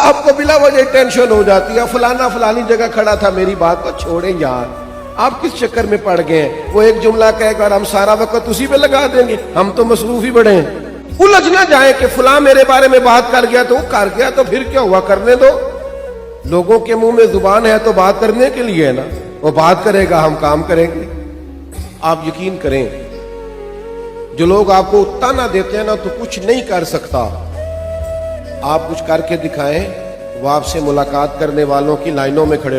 आपको बिला वजह टेंशन हो जाती है, फलाना फलानी जगह खड़ा था, मेरी बात को छोड़े यार, आप किस चक्कर में पड़ गए हैं। वो एक जुमला कहकर हम सारा वक्त उसी पे लगा देंगे, हम तो मसरूफ ही बड़े हैं। उलझ ना जाए कि फलां मेरे बारे में बात कर गया तो वो कर गया, तो फिर क्या हुआ, करने दो। लोगों के मुंह में जुबान है तो बात करने के लिए है ना, वो बात करेगा, हम काम करेंगे। आप यकीन करें, जो लोग आपको ताना देते हैं ना तो कुछ नहीं कर सकता, आप कुछ करके दिखाएं, वो आपसे मुलाकात करने वालों की लाइनों में खड़े